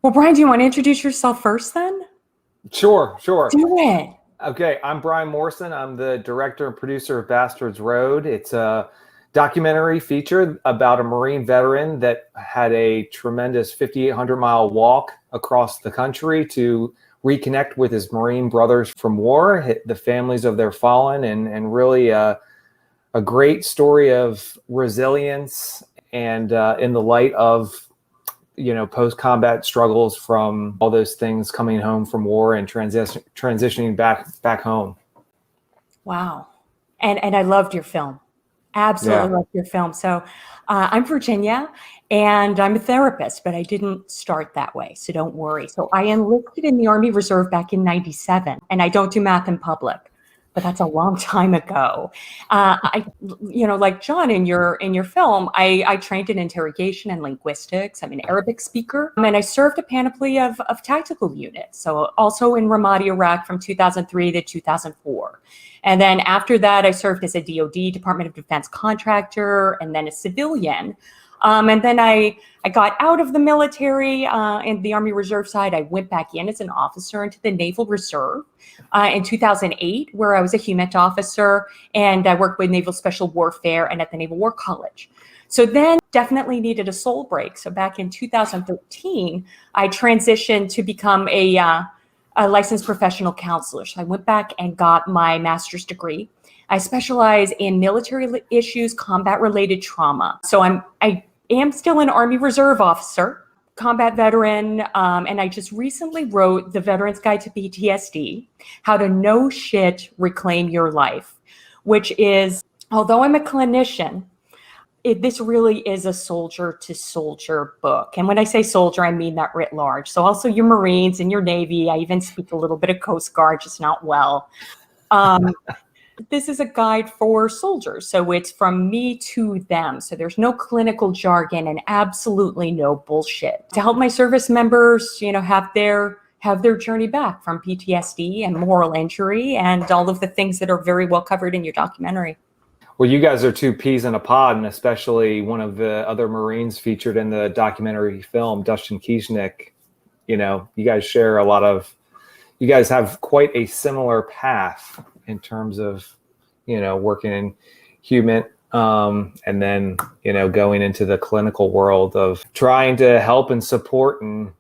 Well, Brian, do you want to introduce yourself first then? Sure. Do it. Okay, I'm Brian Morrison. I'm the director and producer of Bastards Road. It's a documentary feature about a Marine veteran that had a tremendous 5,800-mile walk across the country to reconnect with his Marine brothers from war, the families of their fallen, and really a great story of resilience and in the light of post-combat struggles from all those things coming home from war and transitioning back home. Wow. And I loved your film. Absolutely loved your film. So I'm Virginia and I'm a therapist, but I didn't start that way. So don't worry. So I enlisted in the Army Reserve back in '97, and I don't do math in public, but that's a long time ago. Like John in your film, I trained in interrogation and linguistics. I'm an Arabic speaker, and I served a panoply of tactical units. So also in Ramadi, Iraq from 2003 to 2004. And then after that, I served as a DoD, Department of Defense contractor, and then a civilian. And then I got out of the military in the Army Reserve side. I went back in as an officer into the Naval Reserve in 2008, where I was a HUMET officer, and I worked with Naval Special Warfare and at the Naval War College. So then definitely needed a soul break. So back in 2013, I transitioned to become a licensed professional counselor. So I went back and got my master's degree. I specialize in military issues, combat-related trauma. So I am still an Army Reserve officer, combat veteran, and I just recently wrote The Veteran's Guide to PTSD, How to No Shit Reclaim Your Life, which is, although I'm a clinician, this really is a soldier-to-soldier book. And when I say soldier, I mean that writ large. So also your Marines and your Navy. I even speak a little bit of Coast Guard, just not well. This is a guide for soldiers. So it's from me to them. So there's no clinical jargon and absolutely no bullshit. To help my service members, have their journey back from PTSD and moral injury and all of the things that are very well covered in your documentary. Well, you guys are two peas in a pod, and especially one of the other Marines featured in the documentary film, Dustin Kieschnick. You guys share you guys have quite a similar path in terms of, working in HUMET, and then, going into the clinical world of trying to help and support and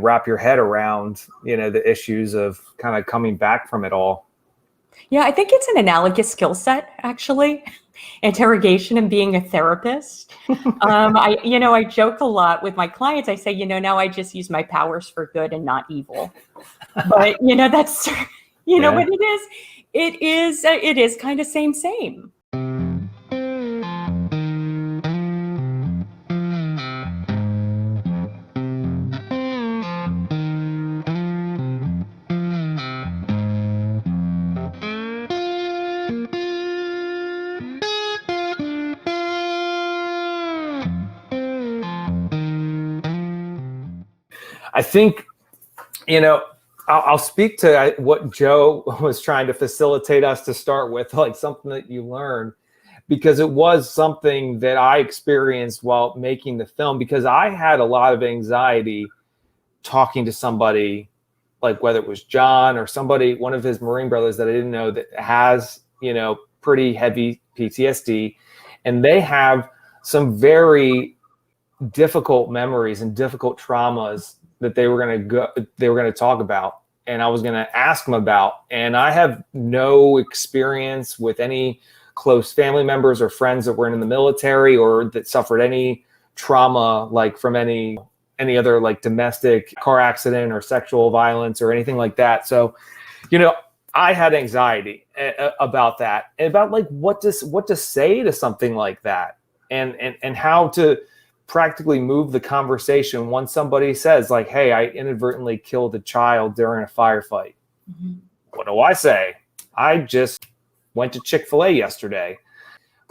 wrap your head around, the issues of kind of coming back from it all. Yeah, I think it's an analogous skill set, actually, interrogation and being a therapist. I joke a lot with my clients. I say, now I just use my powers for good and not evil. But, that's, but it is kind of same. I think, I'll speak to what Joe was trying to facilitate us to start with, like something that you learned, because it was something that I experienced while making the film, because I had a lot of anxiety talking to somebody, like whether it was John or somebody, one of his Marine brothers that I didn't know that has, pretty heavy PTSD, and they have some very difficult memories and difficult traumas that they were going to talk about, and I was going to ask them about. And I have no experience with any close family members or friends that were in the military or that suffered any trauma, like from any other like domestic car accident or sexual violence or anything like that. So, I had anxiety about that, about like what to say to something like that, and how to practically move the conversation once somebody says like, hey, I inadvertently killed a child during a firefight. Mm-hmm. What do I say? I just went to Chick-fil-A yesterday.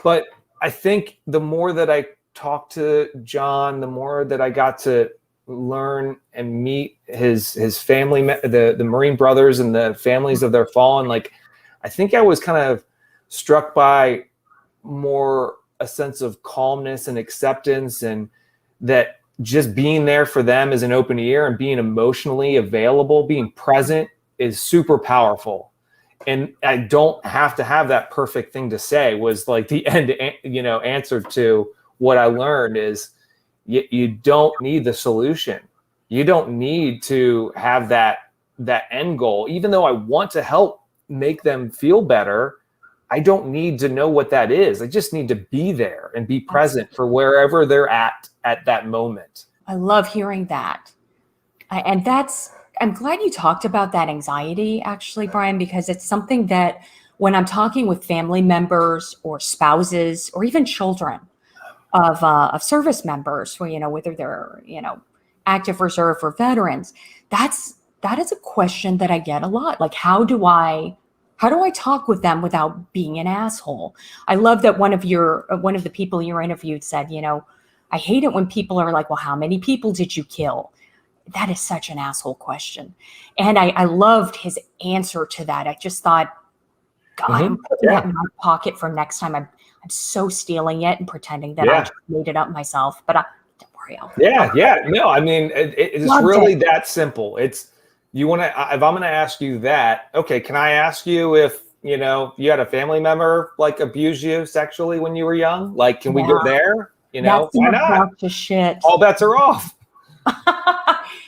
But I think the more that I talked to John, the more that I got to learn and meet his family, the Marine brothers and the families of their fallen, like, I think I was kind of struck by more a sense of calmness and acceptance, and that just being there for them as an open ear and being emotionally available, being present is super powerful. And I don't have to have that perfect thing to say was like the end, answer to what I learned is you don't need the solution. You don't need to have that end goal. Even though I want to help make them feel better, I don't need to know what that is. I just need to be there and be present for wherever they're at that moment. I love hearing that. I'm glad you talked about that anxiety, actually, Brian, because it's something that when I'm talking with family members or spouses or even children of service members, whether they're, active reserve or veterans, that is a question that I get a lot. Like, how do I talk with them without being an asshole? I love that one of the people you interviewed said, I hate it when people are like, well, how many people did you kill? That is such an asshole question. And I loved his answer to that. I just thought, God, I'm putting that in my pocket for next time. I'm so stealing it and pretending that I just made it up myself. But don't worry. No, I mean, it's really that simple. It's, if I'm going to ask you that, okay, can I ask you if, you had a family member like abuse you sexually when you were young? Like, can we go there? That's why not? Shit. All bets are off.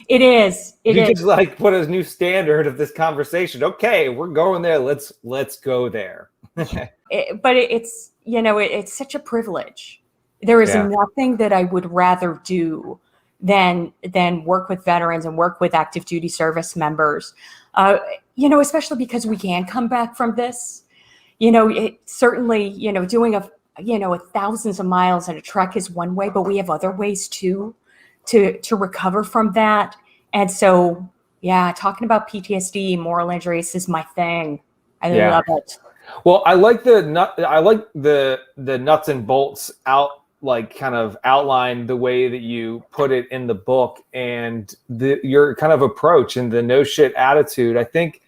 It is. You just like put a new standard of this conversation. Okay, we're going there. Let's go there. But it's, it's such a privilege. There is nothing that I would rather do than work with veterans and work with active duty service members. Especially because we can come back from this. It certainly, doing thousands of miles in a truck is one way, but we have other ways too to recover from that. And so, talking about PTSD, moral injuries is my thing. I love it. Well, I like the nuts and bolts kind of outline the way that you put it in the book and your kind of approach and the no shit attitude. I think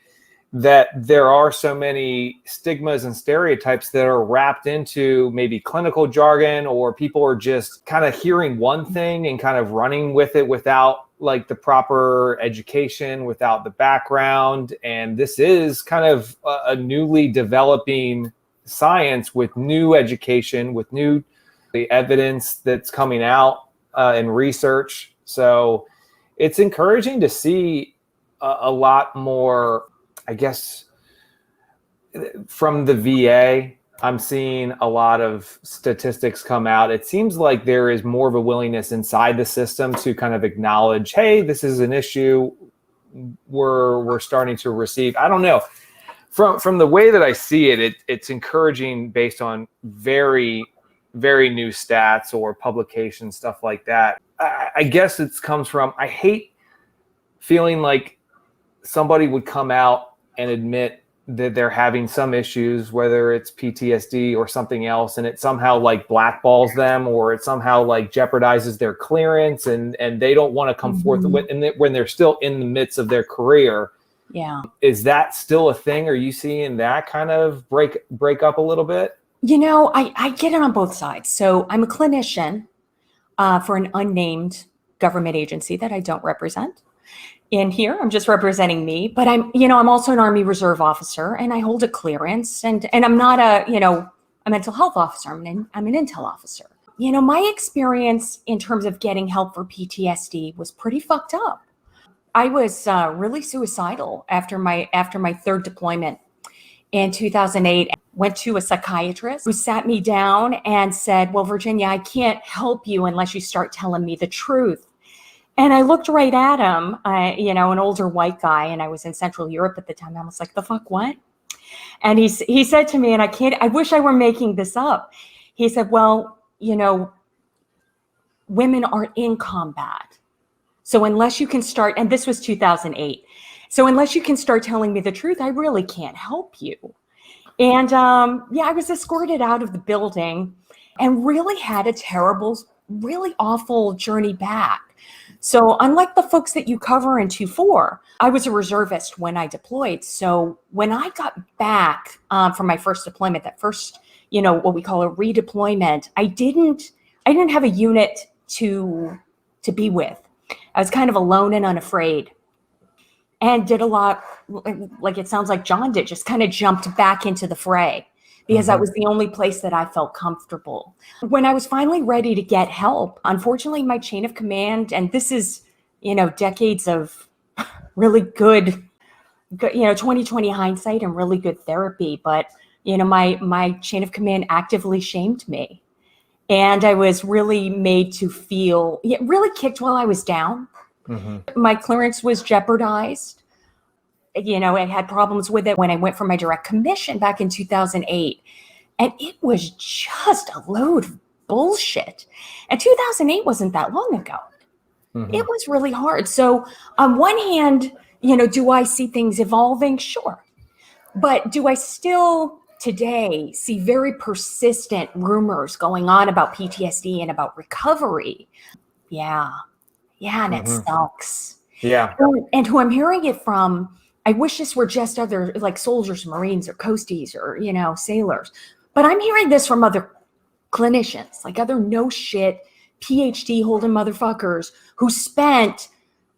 that there are so many stigmas and stereotypes that are wrapped into maybe clinical jargon, or people are just kind of hearing one thing and kind of running with it without like the proper education, without the background. And this is kind of a newly developing science with new education, with new evidence that's coming out in research. So it's encouraging to see a lot more, I guess, from the VA. I'm seeing a lot of statistics come out. It seems like there is more of a willingness inside the system to kind of acknowledge, hey, this is an issue we're starting to receive. I don't know. From the way that I see it, it's encouraging based on very, very new stats or publications, stuff like that. I guess it comes from, I hate feeling like somebody would come out and admit that they're having some issues, whether it's PTSD or something else, and it somehow like blackballs them, or it somehow like jeopardizes their clearance, and they don't want to come forth with, and when they're still in the midst of their career. Yeah. Is that still a thing? Are you seeing that kind of break up a little bit? I get it on both sides. So I'm a clinician for an unnamed government agency that I don't represent. In here, I'm just representing me, but I'm also an Army Reserve officer, and I hold a clearance, and I'm not a mental health officer. I'm an intel officer. My experience in terms of getting help for PTSD was pretty fucked up. I was really suicidal after my third deployment in 2008. Went to a psychiatrist who sat me down and said, well, Virginia, I can't help you unless you start telling me the truth. And I looked right at him, an older white guy, and I was in Central Europe at the time. I was like, the fuck, what? And he said to me, and I wish I were making this up. He said, well, women aren't in combat. So unless you can start, and this was 2008. So unless you can start telling me the truth, I really can't help you. And I was escorted out of the building and really had a terrible, really awful journey back. So unlike the folks that you cover in 2-4, I was a reservist when I deployed. So when I got back from my first deployment, that first, what we call a redeployment, I didn't have a unit to to be with. I was kind of alone and unafraid, and did a lot, like it sounds like John did, just kind of jumped back into the fray because that was the only place that I felt comfortable. When I was finally ready to get help, unfortunately, my chain of command, and this is, decades of really good, 2020 hindsight and really good therapy, but my chain of command actively shamed me. And I was really made to feel really kicked while I was down. My clearance was jeopardized. I had problems with it when I went for my direct commission back in 2008. And it was just a load of bullshit. And 2008 wasn't that long ago. It was really hard. So on one hand, do I see things evolving? Sure. But do I still today see very persistent rumors going on about PTSD and about recovery? Yeah. And it sucks. Yeah. And who I'm hearing it from, I wish this were just other like soldiers, Marines or coasties or, sailors. But I'm hearing this from other clinicians, like other no shit PhD holding motherfuckers who spent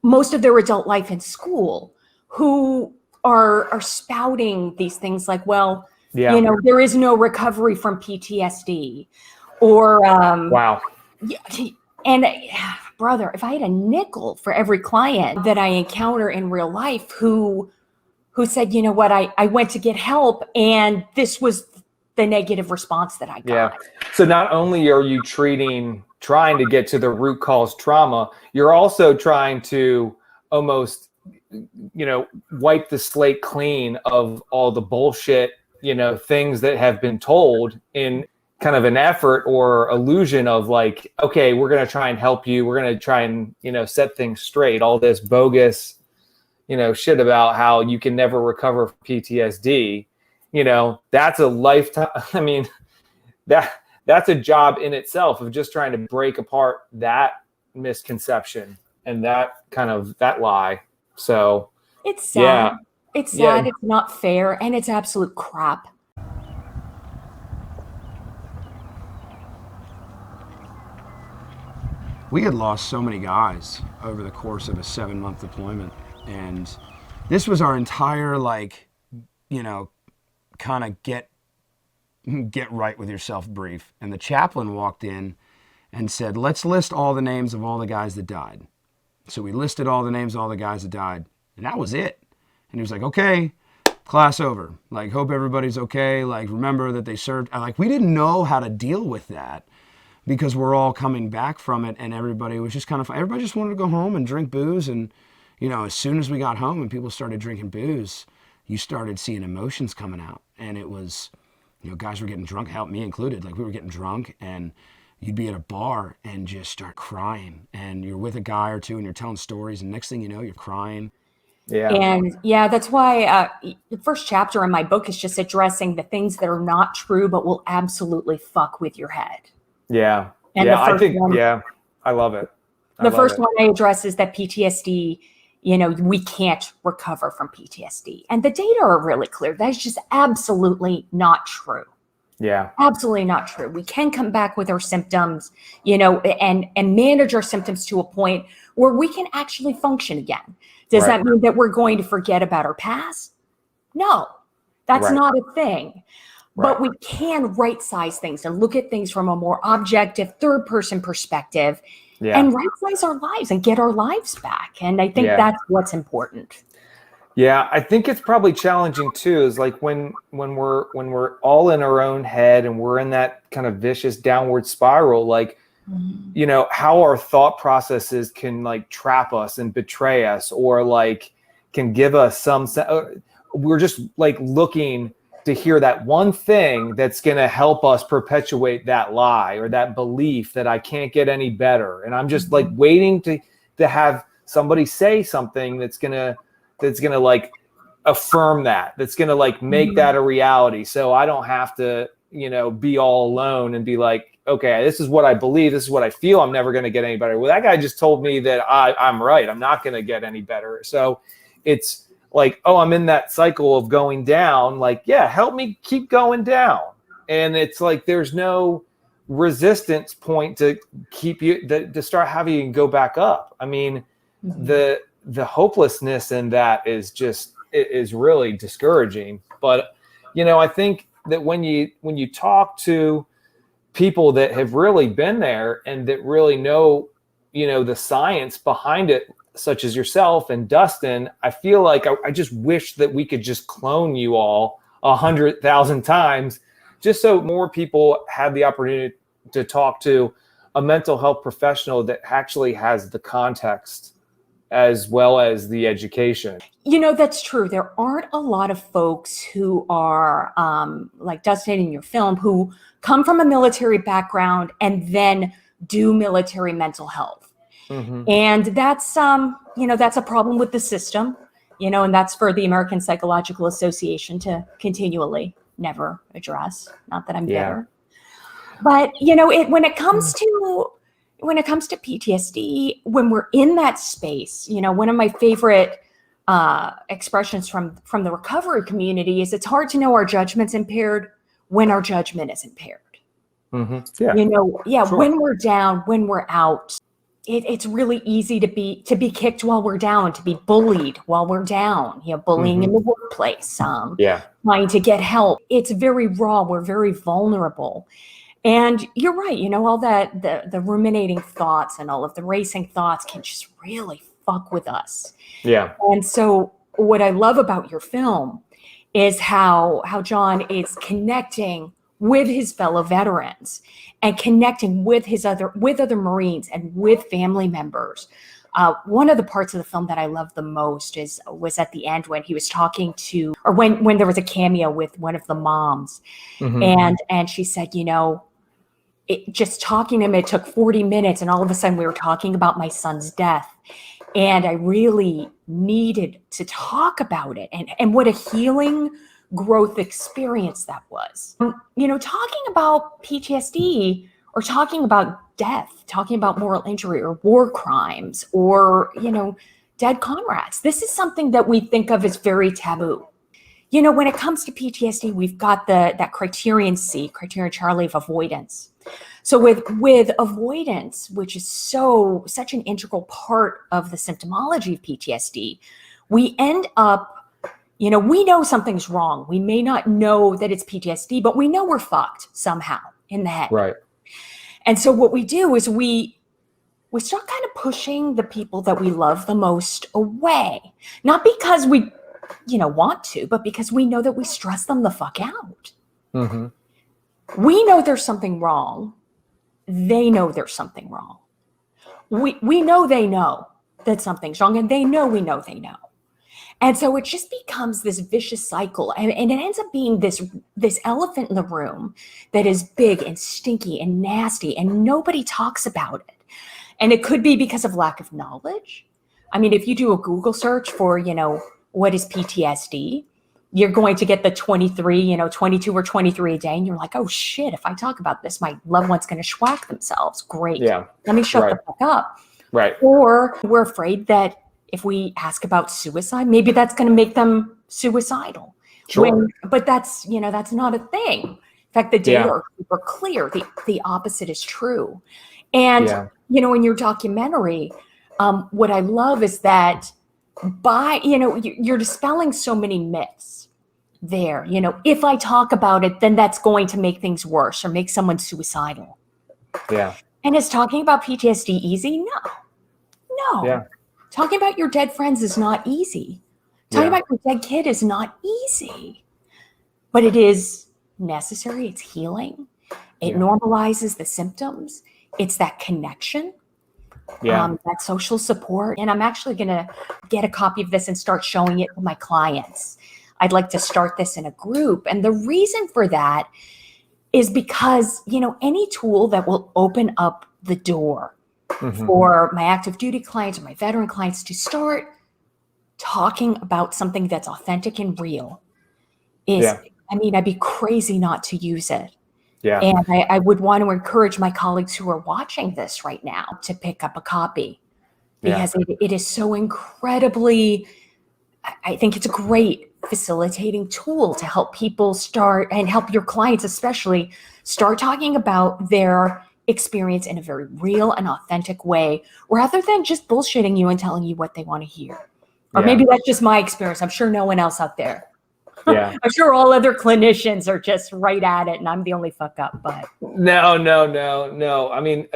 most of their adult life in school, who are spouting these things like, well, there is no recovery from PTSD, or wow. And brother, if I had a nickel for every client that I encounter in real life who said, you know what, I went to get help and this was the negative response that I got. Yeah. So not only are you trying to get to the root cause trauma, you're also trying to almost, wipe the slate clean of all the bullshit, things that have been told in kind of an effort or illusion of like, okay, we're going to try and help you. We're going to try and, set things straight. All this bogus, shit about how you can never recover from PTSD, that's a lifetime. I mean, that's a job in itself of just trying to break apart that misconception and that lie. So it's sad. Yeah. It's sad. It's not fair. And it's absolute crap. We had lost so many guys over the course of a 7-month deployment. And this was our entire, kind of get right with yourself brief. And the chaplain walked in and said, let's list all the names of all the guys that died. So we listed all the names of all the guys that died. And that was it. And he was like, okay, class over. Hope everybody's okay. Remember that they served. We didn't know how to deal with that because we're all coming back from it. And everybody was just everybody just wanted to go home and drink booze. And, as soon as we got home and people started drinking booze, you started seeing emotions coming out. And it was, guys were getting drunk, help me included. We were getting drunk and you'd be at a bar and just start crying. And you're with a guy or two and you're telling stories. And next thing you know, you're crying. Yeah. And that's why the first chapter in my book is just addressing the things that are not true, but will absolutely fuck with your head. Yeah. And I love it. The first one I address is that PTSD, we can't recover from PTSD. And the data are really clear. That's just absolutely not true. Yeah. Absolutely not true. We can come back with our symptoms, and manage our symptoms to a point where we can actually function again. Does that mean that we're going to forget about our past? No, that's not a thing. But we can right-size things and look at things from a more objective, third-person perspective and right-size our lives and get our lives back. And I think that's what's important. Yeah, I think it's probably challenging too, is when we're all in our own head and we're in that kind of vicious downward spiral, how our thought processes can trap us and betray us, or can give us we're just looking to hear that one thing that's going to help us perpetuate that lie or that belief that I can't get any better. And I'm just waiting to have somebody say something that's going to affirm that's going to make that a reality. So I don't have to, be all alone and be like, okay, this is what I believe. This is what I feel. I'm never going to get any better. Well, that guy just told me that I'm right. I'm not going to get any better. So it's I'm in that cycle of going down. Help me keep going down. And it's there's no resistance point to keep you, to start having you go back up. I mean, the hopelessness in that is really discouraging. But, I think that when you talk to people that have really been there and that really know, the science behind it, such as yourself and Dustin, I feel like I just wish that we could just clone you all 100,000 times, just so more people had the opportunity to talk to a mental health professional that actually has the context as well as the education. That's true. There aren't a lot of folks who are like Dustin in your film, who come from a military background and then do military mental health. And that's, that's a problem with the system, and that's for the American Psychological Association to continually never address. Not that I'm bitter. But, when it comes to PTSD, when we're in that space, one of my favorite expressions from the recovery community is it's hard to know our judgment's impaired when our judgment is impaired. Sure. When we're down, when we're out, it's really easy to be kicked while we're down, to be bullied while we're down, bullying in the workplace, trying to get help. It's very raw. We're very vulnerable. And you're right, all that, the ruminating thoughts and all of the racing thoughts can just really fuck with us. Yeah. And so what I love about your film is how John is connecting with his fellow veterans and connecting with other Marines and with family members. One of the parts of the film that I love the most was at the end when he was talking to, or when there was a cameo with one of the moms, and she said, just talking to him, it took 40 minutes, and all of a sudden we were talking about my son's death, and I really needed to talk about it, and what a healing growth experience that was. Talking about PTSD or talking about death, talking about moral injury or war crimes or, dead comrades. This is something that we think of as very taboo. When it comes to PTSD, we've got that criterion Charlie of avoidance. So with avoidance, which is such an integral part of the symptomology of PTSD, we end up, we know something's wrong. We may not know that it's PTSD, but we know we're fucked somehow in the head. Right. And so what we do is we start kind of pushing the people that we love the most away, not because we, want to, but because we know that we stress them the fuck out. We know there's something wrong. They know there's something wrong. We know they know that something's wrong, and they know we know they know. And so it just becomes this vicious cycle, and it ends up being this elephant in the room that is big and stinky and nasty, and nobody talks about it. And it could be because of lack of knowledge. I mean, if you do a Google search for, what is PTSD, you're going to get the 22 or 23 a day, and you're like, oh shit, if I talk about this, my loved one's going to schwack themselves. Great. Yeah. Let me shut the fuck up. Right. Or we're afraid that if we ask about suicide, maybe that's going to make them suicidal. Sure. But that's not a thing. In fact, the data are super clear. The opposite is true. And, in your documentary, what I love is that you're dispelling so many myths there. If I talk about it, then that's going to make things worse or make someone suicidal. Yeah. And is talking about PTSD easy? No. Yeah. Talking about your dead friends is not easy. Talking about your dead kid is not easy. But it is necessary. It's healing. It normalizes the symptoms. It's that connection. That social support. And I'm actually going to get a copy of this and start showing it to my clients. I'd like to start this in a group. And the reason for that is because, any tool that will open up the door for my active duty clients or my veteran clients to start talking about something that's authentic and real is, I'd be crazy not to use it. Yeah. And I would want to encourage my colleagues who are watching this right now to pick up a copy because it is so incredibly, I think it's a great facilitating tool to help people start, and help your clients especially, start talking about their experience in a very real and authentic way, rather than just bullshitting you and telling you what they want to hear. Or maybe that's just my experience. I'm sure no one else out there. Yeah. I'm sure all other clinicians are just right at it and I'm the only fuck up, but. No. I mean,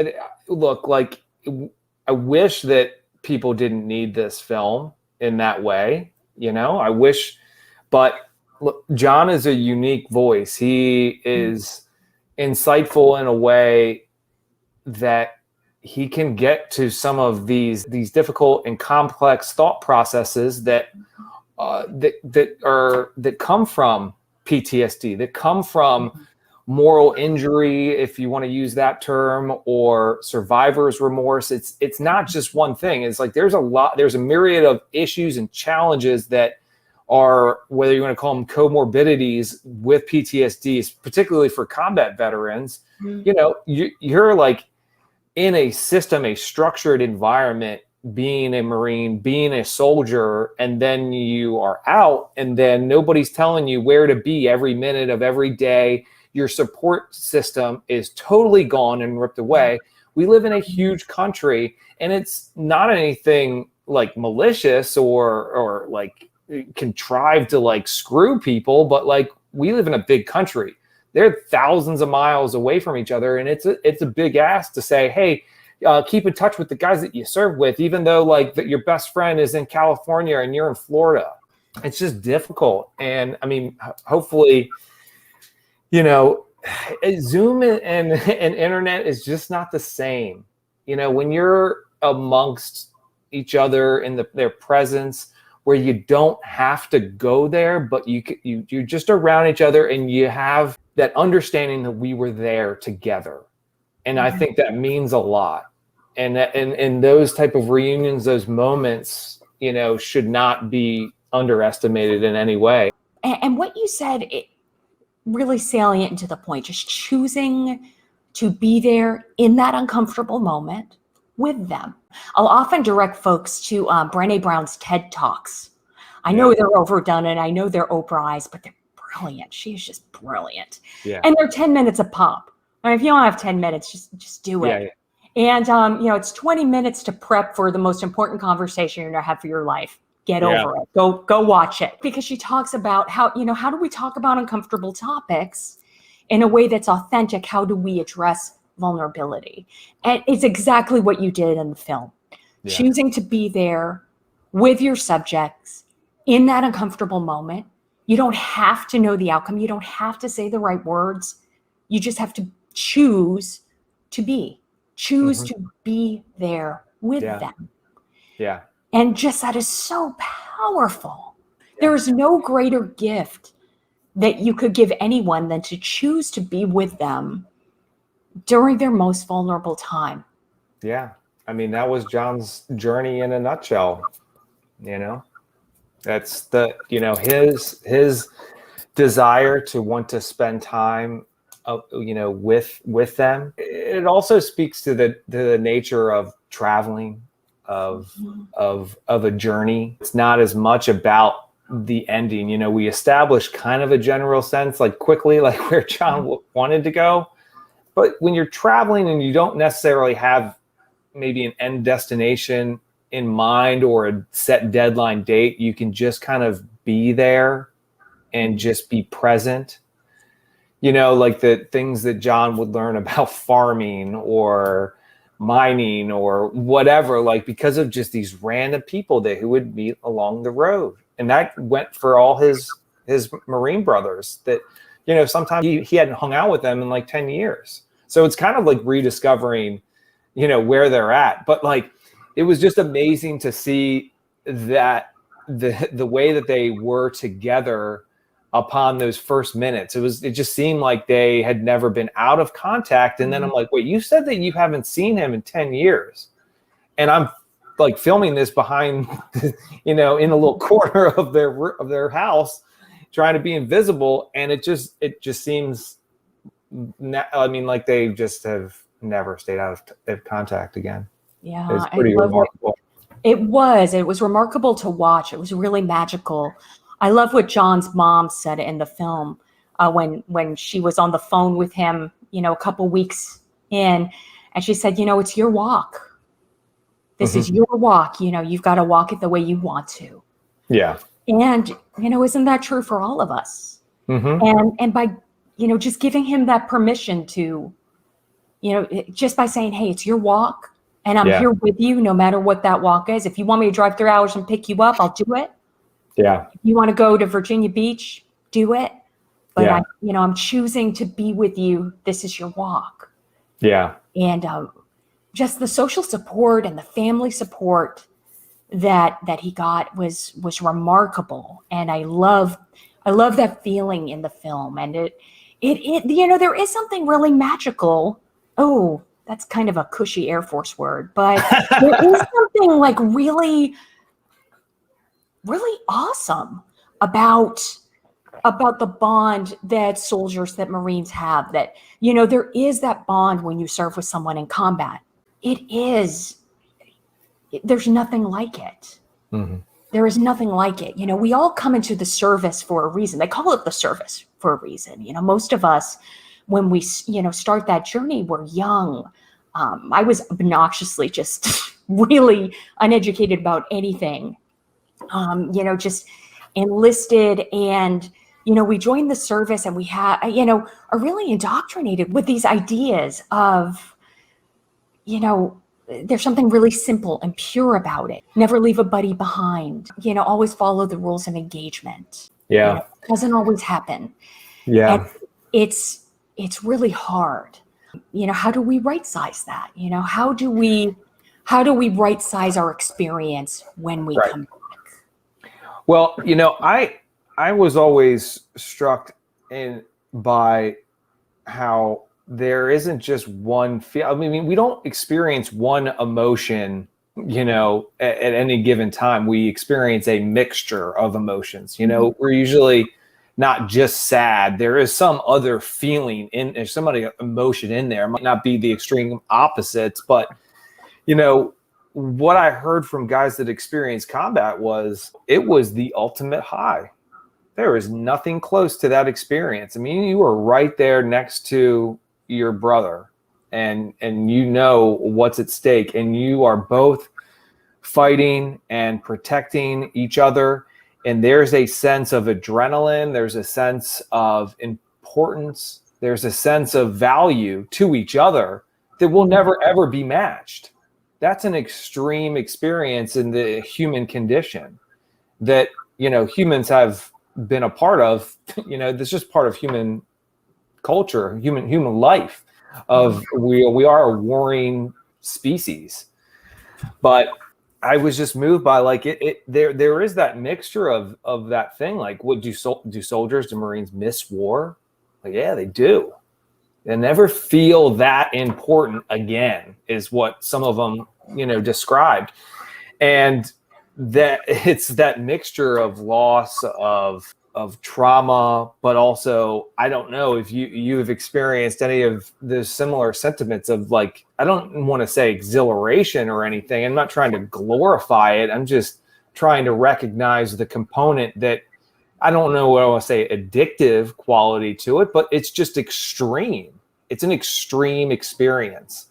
look, like, I wish that people didn't need this film in that way. I wish, but look, John is a unique voice. He is insightful in a way that he can get to some of these difficult and complex thought processes that come from PTSD, that come from moral injury, if you want to use that term, or survivor's remorse. It's not just one thing. It's like there's a myriad of issues and challenges that are, whether you want to call them comorbidities with PTSD, particularly for combat veterans. You're like in a system, a structured environment, being a Marine, being a soldier, and then you are out, and then nobody's telling you where to be every minute of every day. Your support system is totally gone and ripped away. We live in a huge country, and it's not anything like malicious or like contrived to like screw people, but like we live in a big country. They're thousands of miles away from each other, and it's a big ask to say, hey, keep in touch with the guys that you serve with, even though like that your best friend is in California and you're in Florida. It's just difficult. And I mean, hopefully, Zoom and internet is just not the same. When you're amongst each other in their presence, where you don't have to go there, but you're just around each other, and you have that understanding that we were there together. And I think that means a lot. And those type of reunions, those moments, should not be underestimated in any way. And what you said, really salient and to the point, just choosing to be there in that uncomfortable moment with them. I'll often direct folks to Brené Brown's TED Talks. I know they're overdone and I know they're Oprahized, but they're brilliant. She is just brilliant. Yeah. And they're 10 minutes a pop. I mean, if you don't have 10 minutes, just do it. Yeah. And, it's 20 minutes to prep for the most important conversation you're going to have for your life. Get over it. Go watch it. Because she talks about how do we talk about uncomfortable topics in a way that's authentic? How do we address vulnerability? And it's exactly what you did in the film. Yeah. Choosing to be there with your subjects in that uncomfortable moment. You don't have to know the outcome. You don't have to say the right words. You just have to choose to be. Choose to be there with them. Yeah. And just that is so powerful. Yeah. There is no greater gift that you could give anyone than to choose to be with them during their most vulnerable time. Yeah. I mean, that was John's journey in a nutshell. That's his desire to want to spend time with them. It also speaks to the nature of traveling, of a journey. It's not as much about the ending. We established kind of a general sense, like quickly, like where John wanted to go. But when you're traveling and you don't necessarily have maybe an end destination in mind or a set deadline date, you can just kind of be there and just be present. Like the things that John would learn about farming or mining or whatever, like because of just these random people who would meet along the road. And that went for all his Marine brothers that, sometimes he hadn't hung out with them in like 10 years. So it's kind of like rediscovering, where they're at. But like, it was just amazing to see that the way that they were together upon those first minutes. It just seemed like they had never been out of contact. And then I'm like, wait, you said that you haven't seen him in 10 years. And I'm like filming this behind, in a little corner of their house, trying to be invisible. And it just seems, like they just have never stayed out of contact again. Yeah. It's pretty remarkable. It was remarkable to watch. It was really magical. I love what John's mom said in the film when she was on the phone with him, a couple weeks in, and she said, it's your walk. This is your walk. You've got to walk it the way you want to. Yeah. And, isn't that true for all of us? And by, just giving him that permission to, just by saying, hey, it's your walk and I'm here with you no matter what that walk is. If you want me to drive 3 hours and pick you up, I'll do it. Yeah. If you want to go to Virginia Beach, do it. But I'm choosing to be with you. This is your walk. Yeah. And just the social support and the family support that he got was remarkable. And I love that feeling in the film. And it there is something really magical. Oh, that's kind of a cushy Air Force word, but there is something like really, really awesome about the bond that soldiers, that Marines have, that, there is that bond when you serve with someone in combat. There's nothing like it. There is nothing like it. We all come into the service for a reason. They call it the service for a reason. Most of us, when we, start that journey, we're young. I was obnoxiously just really uneducated about anything, just enlisted, and, we joined the service, and we are really indoctrinated with these ideas of, there's something really simple and pure about it. Never leave a buddy behind, always follow the rules of engagement. Yeah. It doesn't always happen. Yeah. And it's really hard. How do we right size that? How do we right size our experience when we come back? Well, I was always struck by how there isn't just one feel. I mean, we don't experience one emotion, at any given time. We experience a mixture of emotions. We're usually not just sad. There is some other feeling there's some other emotion in there. It might not be the extreme opposites, but what I heard from guys that experienced combat was it was the ultimate high. There is nothing close to that experience. I mean, you are right there next to your brother, and what's at stake, and you are both fighting and protecting each other. And there's a sense of adrenaline. There's a sense of importance. There's a sense of value to each other that will never, ever be matched. That's an extreme experience in the human condition that, humans have been a part of. That's just part of human culture, human life. We are a warring species. But I was just moved by there is that mixture of that thing. Like, what do Marines miss war? Yeah, they do. They never feel that important again, is what some of them, described. And that it's that mixture of loss, of trauma, but also, I don't know if you have experienced any of the similar sentiments of, like, I don't want to say exhilaration or anything. I'm not trying to glorify it. I'm just trying to recognize the component that, I don't know what I want to say, addictive quality to it, but it's just extreme. It's an extreme experience.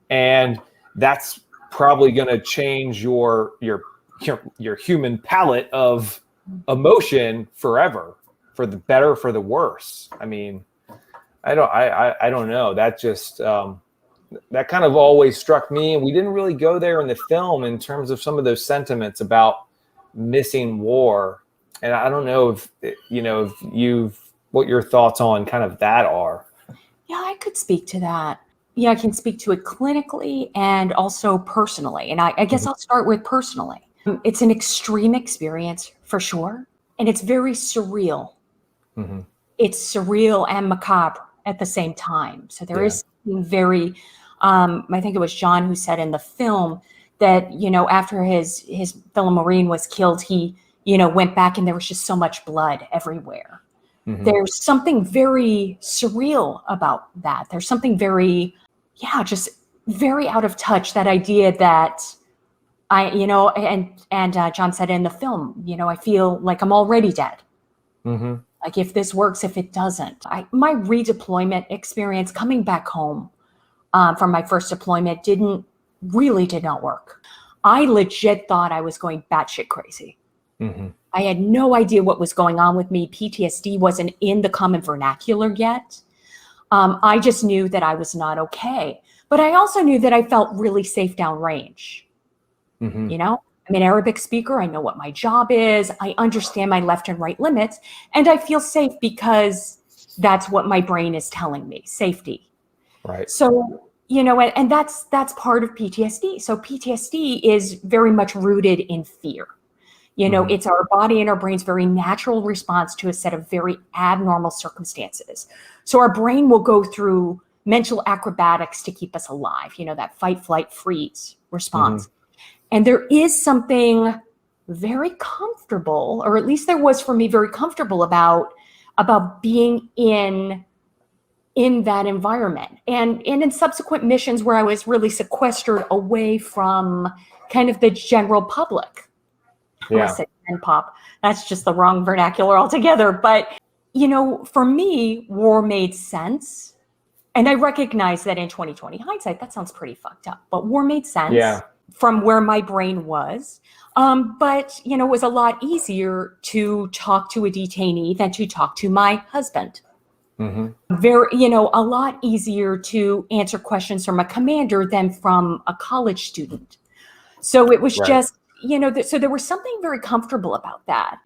And that's probably going to change your human palette of emotion forever, for the better, for the worse. I mean, I don't know. That just that kind of always struck me, and we didn't really go there in the film in terms of some of those sentiments about missing war. And I don't know if what your thoughts on kind of that are. Yeah, I could speak to that. Yeah, I can speak to it clinically and also personally. And I guess I'll start with personally. It's an extreme experience for sure. And it's very surreal. It's surreal and macabre at the same time. So there is something very, I think it was John who said in the film that, after his fellow Marine was killed, he, went back and there was just so much blood everywhere. There's something very surreal about that. There's something very, just very out of touch. That idea that John said in the film, I feel like I'm already dead. Mm-hmm. Like if this works, if it doesn't. My redeployment experience coming back home from my first deployment did not work. I legit thought I was going batshit crazy. Mm-hmm. I had no idea what was going on with me. PTSD wasn't in the common vernacular yet. I just knew that I was not okay. But I also knew that I felt really safe downrange. Mm-hmm. I'm an Arabic speaker. I know what my job is. I understand my left and right limits. And I feel safe because that's what my brain is telling me, safety. Right. So, and that's part of PTSD. So PTSD is very much rooted in fear. Mm-hmm. It's our body and our brain's very natural response to a set of very abnormal circumstances. So our brain will go through mental acrobatics to keep us alive, that fight, flight, freeze response. Mm-hmm. And there is something very comfortable, or at least there was for me, very comfortable about being in that environment. And in subsequent missions where I was really sequestered away from kind of the general public. Yeah. I said gen pop. That's just the wrong vernacular altogether. But, for me, war made sense. And I recognize that in 2020 hindsight, that sounds pretty fucked up. But war made sense from where my brain was. But, it was a lot easier to talk to a detainee than to talk to my husband. Mm-hmm. A lot easier to answer questions from a commander than from a college student. So it was just, so there was something very comfortable about that.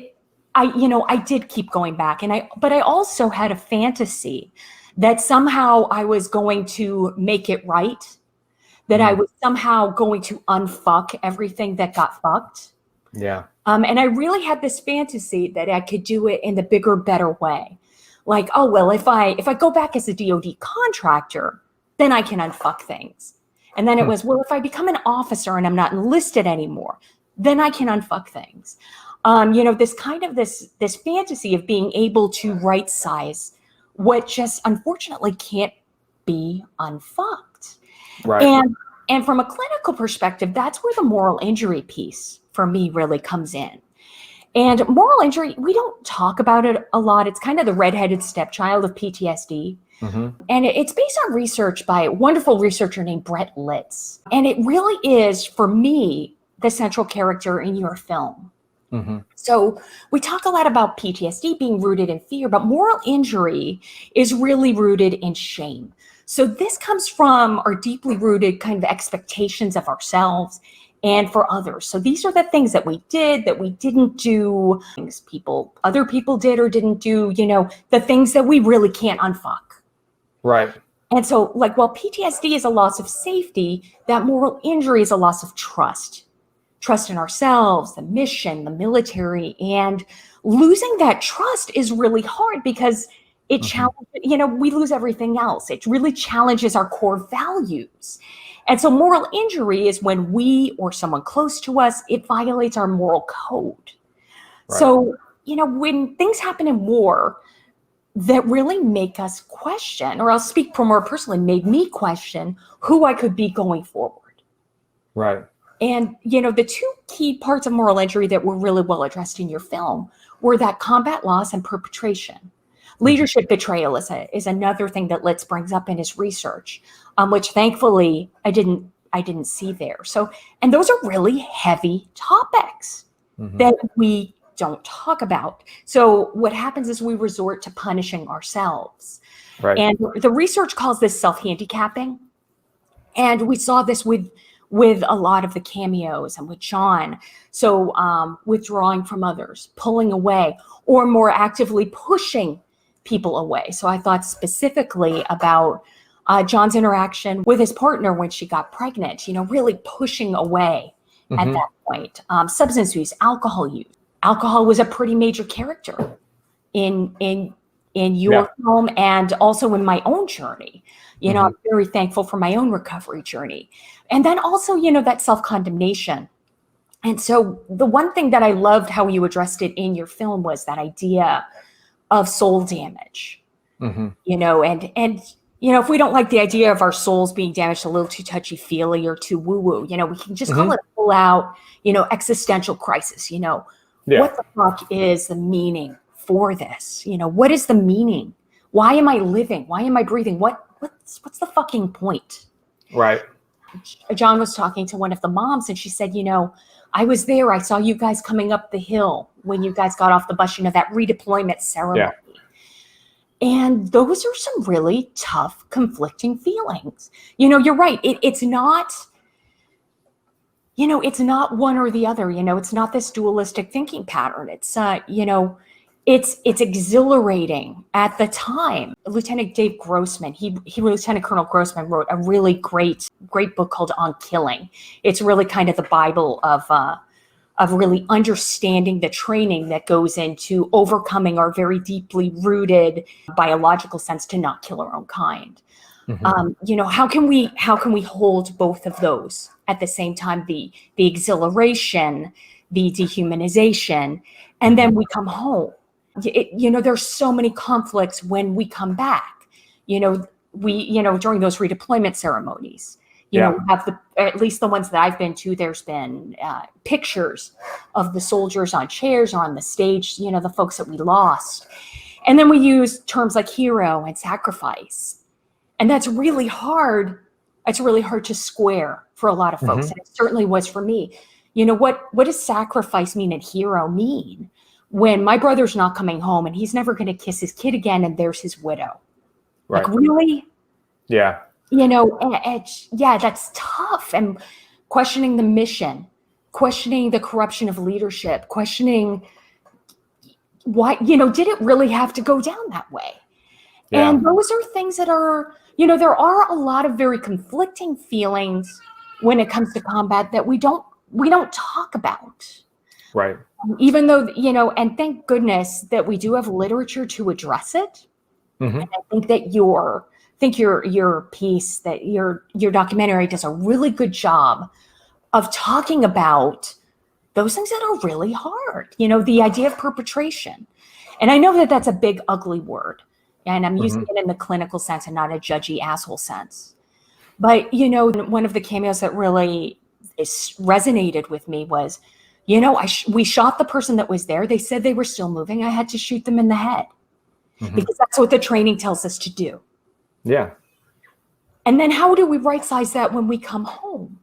I did keep going back but I also had a fantasy that somehow I was going to make it right, that I was somehow going to unfuck everything that got fucked. Yeah. And I really had this fantasy that I could do it in the bigger, better way. Like, oh, well, if I go back as a DOD contractor, then I can unfuck things. And then it was, well, if I become an officer and I'm not enlisted anymore, then I can unfuck things. This kind of this fantasy of being able to right size what just unfortunately can't be unfucked. Right. And from a clinical perspective, that's where the moral injury piece for me really comes in. And moral injury, we don't talk about it a lot. It's kind of the redheaded stepchild of PTSD. Mm-hmm. And it's based on research by a wonderful researcher named Brett Litz. And it really is, for me, the central character in your film. Mm-hmm. So we talk a lot about PTSD being rooted in fear, but moral injury is really rooted in shame. So this comes from our deeply rooted kind of expectations of ourselves and for others. So these are the things that we did, that we didn't do, things other people did or didn't do, the things that we really can't unfuck. Right. And so, while PTSD is a loss of safety, that moral injury is a loss of trust in ourselves, the mission, the military. And losing that trust is really hard because it challenges, we lose everything else. It really challenges our core values. And so moral injury is when we or someone close to us, it violates our moral code. Right. So, when things happen in war that really make us question, or I'll speak more personally, made me question who I could be going forward. Right. And, the two key parts of moral injury that were really well addressed in your film were that combat loss and perpetration. Leadership betrayal is another thing that Litz brings up in his research, which thankfully I didn't see there. So, and those are really heavy topics that we don't talk about. So what happens is we resort to punishing ourselves. Right. And the research calls this self-handicapping. And we saw this with a lot of the cameos and with John. So withdrawing from others, pulling away, or more actively pushing people away. So I thought specifically about John's interaction with his partner when she got pregnant, really pushing away at that point. Substance use, alcohol use. Alcohol was a pretty major character in your film and also in my own journey. I'm very thankful for my own recovery journey. And then also, that self-condemnation. And so the one thing that I loved how you addressed it in your film was that idea of soul damage, and if we don't like the idea of our souls being damaged, a little too touchy-feely or too woo-woo, we can just call it a full-out, existential crisis. What the fuck is the meaning for this? What is the meaning? Why am I living? Why am I breathing? What's the fucking point? Right. John was talking to one of the moms, and she said, I was there. I saw you guys coming up the hill when you guys got off the bus, that redeployment ceremony. Yeah. And those are some really tough, conflicting feelings. You're right. It's not, it's not one or the other. It's not this dualistic thinking pattern. It's, it's exhilarating at the time. Lieutenant Dave Grossman, Lieutenant Colonel Grossman wrote a really great book called On Killing. It's really kind of the Bible of really understanding the training that goes into overcoming our very deeply rooted biological sense to not kill our own kind. How can we hold both of those at the same time? The exhilaration, the dehumanization, and then we come home. There's so many conflicts when we come back. During those redeployment ceremonies. We have at least the ones that I've been to, there's been pictures of the soldiers on chairs or on the stage, the folks that we lost. And then we use terms like hero and sacrifice. And that's really hard. It's really hard to square for a lot of folks. And it certainly was for me. What does sacrifice mean and hero mean when my brother's not coming home and he's never going to kiss his kid again and there's his widow? Right. Like, really? Yeah. That's tough. And questioning the mission, questioning the corruption of leadership, questioning why, did it really have to go down that way? Yeah. And those are things that are, there are a lot of very conflicting feelings when it comes to combat that we don't talk about. Right. Even though, and thank goodness that we do have literature to address it. And I think that your piece, that your documentary does a really good job of talking about those things that are really hard. The idea of perpetration. And I know that that's a big, ugly word. And I'm using it in the clinical sense and not a judgy asshole sense. But, one of the cameos that really resonated with me was, we shot the person that was there. They said they were still moving. I had to shoot them in the head because that's what the training tells us to do. Yeah. And then how do we right size that when we come home?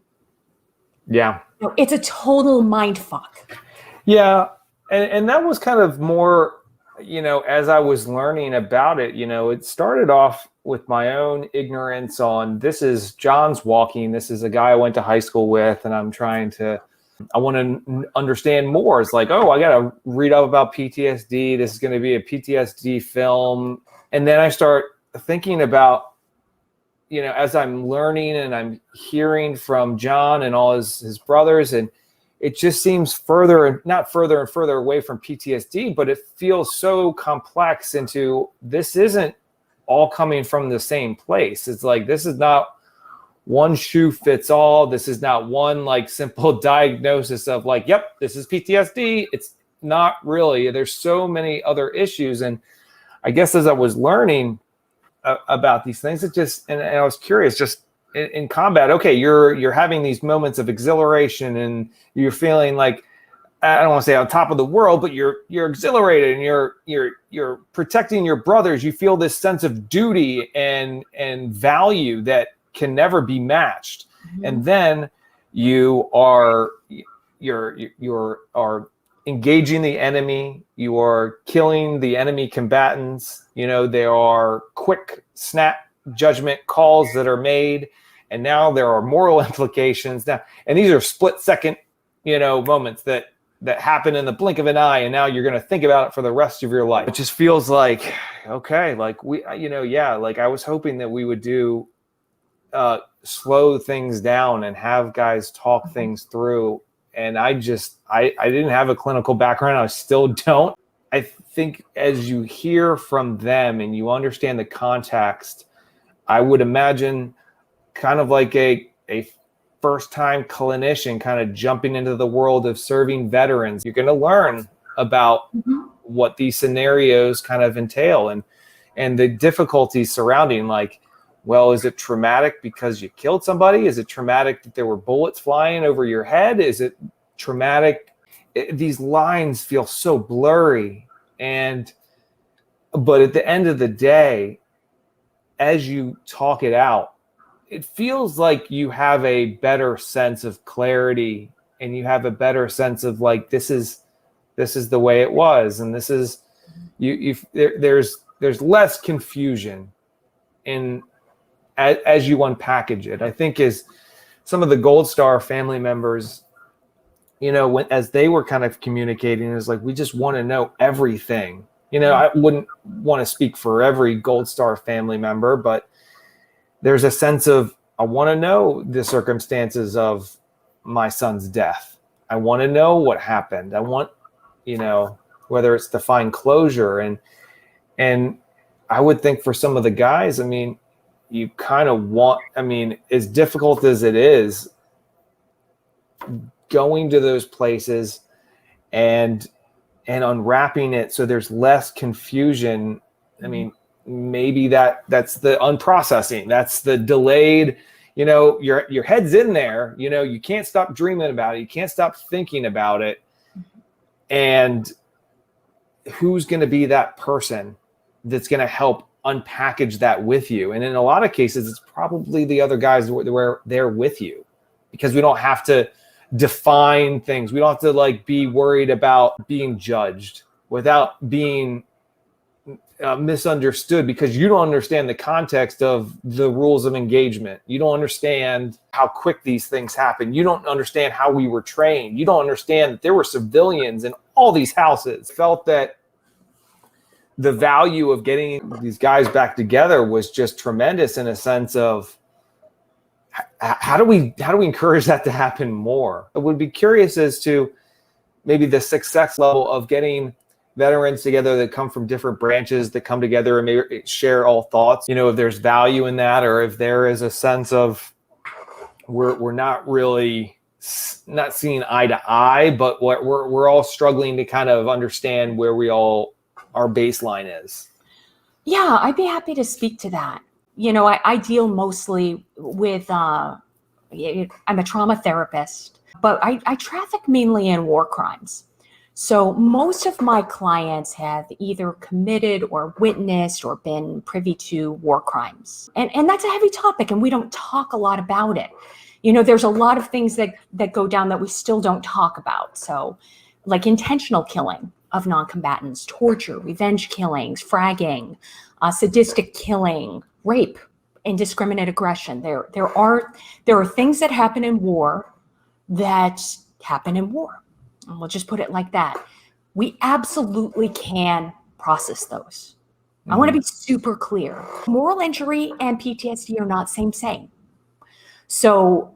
Yeah. It's a total mind fuck. Yeah. And that was kind of more, as I was learning about it, it started off with my own ignorance on, this is John's walking. This is a guy I went to high school with, and I want to understand more. It's like, I got to read up about PTSD. This is going to be a PTSD film. And then I start thinking about, as I'm learning and I'm hearing from John and all his brothers, and it just seems not further and further away from PTSD, but it feels so complex into, this isn't all coming from the same place. It's like, this is not one shoe fits all. This is not one simple diagnosis of yep, this is PTSD. It's not really. There's so many other issues. And I guess as I was learning about these things, and I was curious, just in combat, okay, you're having these moments of exhilaration and you're feeling like, I don't want to say on top of the world, but you're exhilarated and you're protecting your brothers. You feel this sense of duty and value that can never be matched. And then you are engaging the enemy. You are killing the enemy combatants. There are quick snap judgment calls that are made, and now there are moral implications now. And these are split second, moments that happen in the blink of an eye, and now you're going to think about it for the rest of your life. It just feels like, okay, I was hoping that we would do slow things down and have guys talk things through. And I didn't have a clinical background. I still don't. I think as you hear from them and you understand the context, I would imagine kind of like a first-time clinician kind of jumping into the world of serving veterans. You're going to learn about what these scenarios kind of entail and the difficulties surrounding, Well, is it traumatic because you killed somebody? Is it traumatic that there were bullets flying over your head? Is it traumatic? These lines feel so blurry. But at the end of the day, as you talk it out, it feels like you have a better sense of clarity, and you have a better sense of like, this is the way it was. And this is, there's less confusion as you unpackage it. I think as some of the Gold Star family members, as they were kind of communicating, it was like, we just want to know everything. I wouldn't want to speak for every Gold Star family member, but there's a sense of, I want to know the circumstances of my son's death. I want to know what happened. I want, whether it's to find closure. And I would think for some of the guys, you kind of want, as difficult as it is, going to those places and unwrapping it so there's less confusion. Maybe that's the unprocessing, that's the delayed, your head's in there, you can't stop dreaming about it, you can't stop thinking about it. And who's going to be that person that's going to help unpackage that with you? And in a lot of cases, it's probably the other guys where they're with you, because we don't have to define things. We don't have to be worried about being judged without being misunderstood, because you don't understand the context of the rules of engagement. You don't understand how quick these things happen. You don't understand how we were trained. You don't understand that there were civilians in all these houses. Felt that the value of getting these guys back together was just tremendous, in a sense of how do we encourage that to happen more? I would be curious as to maybe the success level of getting veterans together that come from different branches, that come together and maybe share all thoughts, if there's value in that, or if there is a sense of we're not seeing eye to eye, but we're all struggling to kind of understand where our baseline is. Yeah, I'd be happy to speak to that. I deal mostly with, I'm a trauma therapist, but I traffic mainly in war crimes. So most of my clients have either committed or witnessed or been privy to war crimes. And that's a heavy topic, and we don't talk a lot about it. There's a lot of things that go down that we still don't talk about. So like intentional killing of non-combatants, torture, revenge killings, fragging, sadistic killing, rape, indiscriminate aggression. There are things that happen in war that happen in war. And we'll just put it like that. We absolutely can process those. I want to be super clear. Moral injury and PTSD are not same. So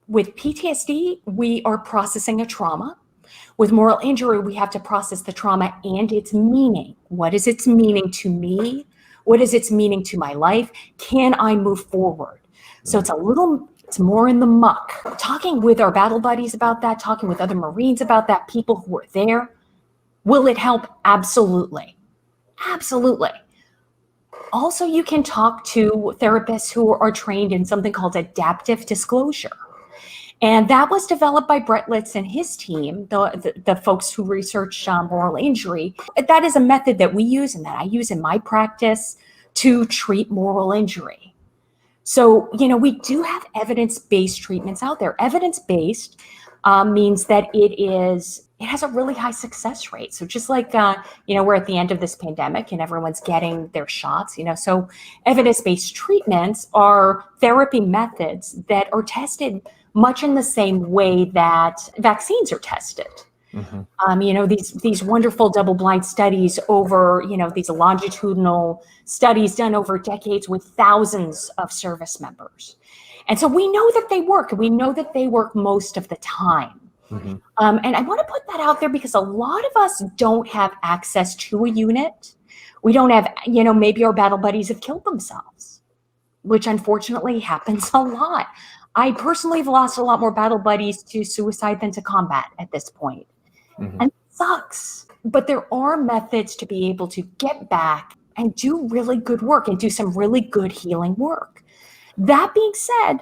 with PTSD, we are processing a trauma. With moral injury, we have to process the trauma and its meaning. What is its meaning to me? What is its meaning to my life? Can I move forward? So it's more in the muck. Talking with our battle buddies about that, talking with other Marines about that, people who are there. Will it help? Absolutely. Absolutely. Also, you can talk to therapists who are trained in something called adaptive disclosure. And that was developed by Brett Litz and his team, the folks who research moral injury. That is a method that we use and that I use in my practice to treat moral injury. So, we do have evidence-based treatments out there. Evidence-based means that it has a really high success rate. So just like, we're at the end of this pandemic and everyone's getting their shots, so evidence-based treatments are therapy methods that are tested much in the same way that vaccines are tested. These wonderful double-blind studies over, these longitudinal studies done over decades with thousands of service members. And so we know that they work, and we know that they work most of the time. And I want to put that out there because a lot of us don't have access to a unit. We don't have, maybe our battle buddies have killed themselves, which unfortunately happens a lot. I personally have lost a lot more battle buddies to suicide than to combat at this point. And it sucks. But there are methods to be able to get back and do really good work and do some really good healing work. That being said,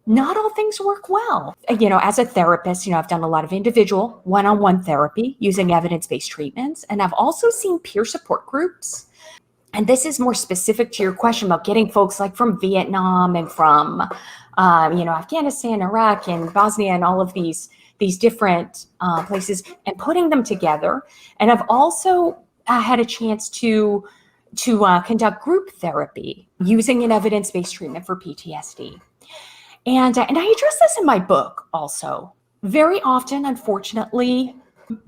not all things work well. You know, as a therapist, you know, I've done a lot of individual one-on-one therapy using evidence-based treatments. And I've also seen peer support groups. And this is more specific to your question about getting folks like from Vietnam and from, you know, Afghanistan, Iraq, and Bosnia, and all of these different places, and putting them together. And I've also had a chance to conduct group therapy using an evidence-based treatment for PTSD. And I address this in my book also. Very often, unfortunately,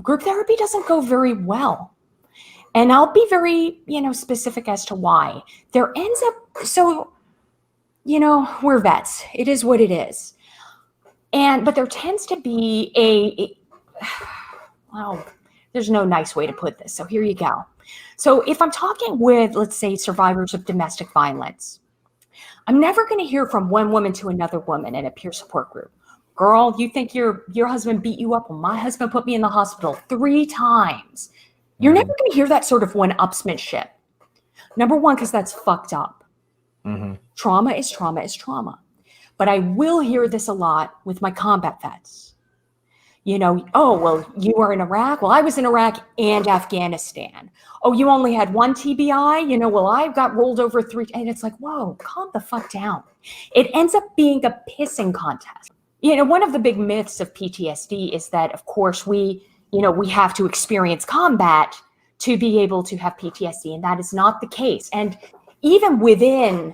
group therapy doesn't go very well. And I'll be very, you know, specific as to why. There ends up, so, you know, we're vets. It is what it is. But there tends to be well, there's no nice way to put this. So here you go. So if I'm talking with, let's say, survivors of domestic violence, I'm never going to hear from one woman to another woman in a peer support group. Girl, you think your husband beat you up? Well, my husband put me in the hospital 3 times. You're never going to hear that sort of one-upsmanship. Number one, because that's fucked up. Trauma is trauma is trauma. But I will hear this a lot with my combat vets. You know, oh, well, you were in Iraq? Well, I was in Iraq and Afghanistan. Oh, you only had 1 TBI? You know, well, I got rolled over 3. And it's like, whoa, calm the fuck down. It ends up being a pissing contest. You know, one of the big myths of PTSD is that, of course, we have to experience combat to be able to have PTSD. And that is not the case. And even within,